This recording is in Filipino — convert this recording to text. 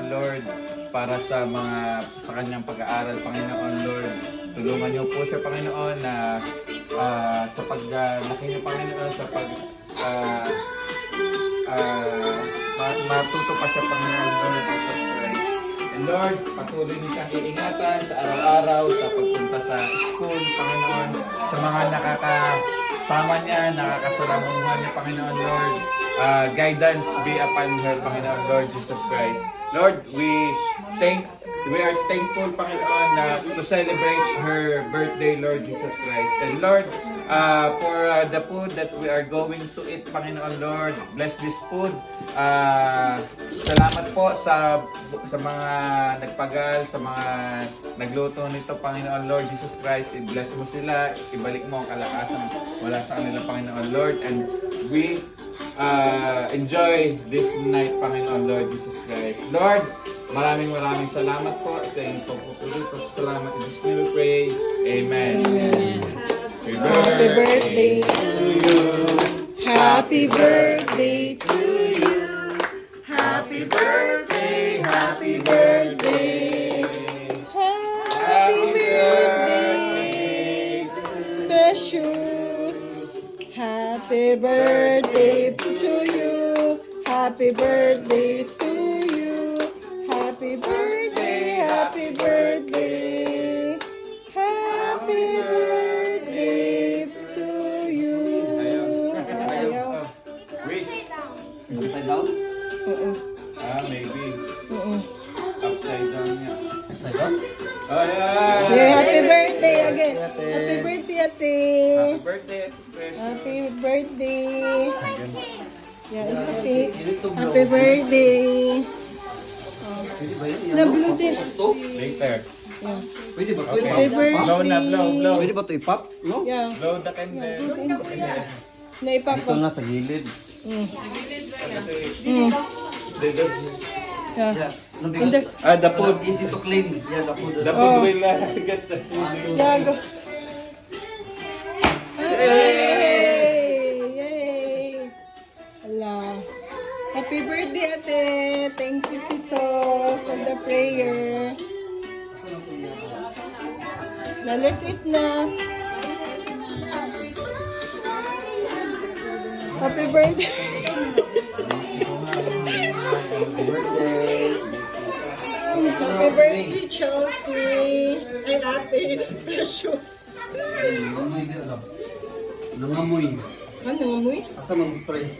Lord, para sa kanyang pag-aaral, Panginoon Lord. Tulungan niyo po siya, Panginoon, na sa paglaki niyo, Panginoon, sa matuto pa siya, Panginoon Lord, Jesus Christ. And Lord, patuloy niyo siyang iingatan sa araw-araw, sa pagpunta sa school, Panginoon, sa mga nakakasama niya, nakakasalamuhan niya, Panginoon Lord. Guidance be upon her, Panginoon Lord Jesus Christ. Lord, we are thankful, Panginoon, to celebrate her birthday, Lord Jesus Christ. And Lord, for the food that we are going to eat, Panginoon Lord, bless this food. Salamat po sa mga nagpagal, sa mga nagluto nito, Panginoon Lord Jesus Christ. I-bless mo sila, ibalik mo ang kalakasan wala sa kanila, Panginoon Lord. And we enjoy this night, Panginoon Lord Jesus Christ. Lord, maraming salamat po sa inyong pagpupuli po. Salamat. In Jesus' name we pray. Amen. Happy birthday to you. Happy birthday to you. Happy birthday, happy birthday. Happy birthday, precious. Happy birthday to you. Happy birthday to you. Happy birthday, happy birthday. Happy birthday to you. Ayaw. Wait. Upside down? Maybe. Upside down niya. Upside down? Oh, yeah. Yeah, happy birthday again. Happy birthday, ate. Happy birthday, Precious. Happy birthday. Yeah, it's okay. You need to blow. Happy birthday. Pwede ba yan? Na blue din. Later. Yeah. Pwede ba ito Okay. Happy i-pop? Blow na, blow. Pwede ba ito i-pop? No? Yeah. Blow the candle. Dito Naipako. na sa gilid. Kasi, Mm. the, Yeah. No, because the food. easy to clean. Yeah, the food. The food will get the food. Yeah, go. Yay! Yay! Hala. Happy birthday, ate. Thank you, Tiso, for the prayer. Now, let's eat na. Happy birthday. Birthday. Happy birthday, Chelsea. Ay, ate. Precious. Nangamoy. Ano, amoy? Asa mang spray?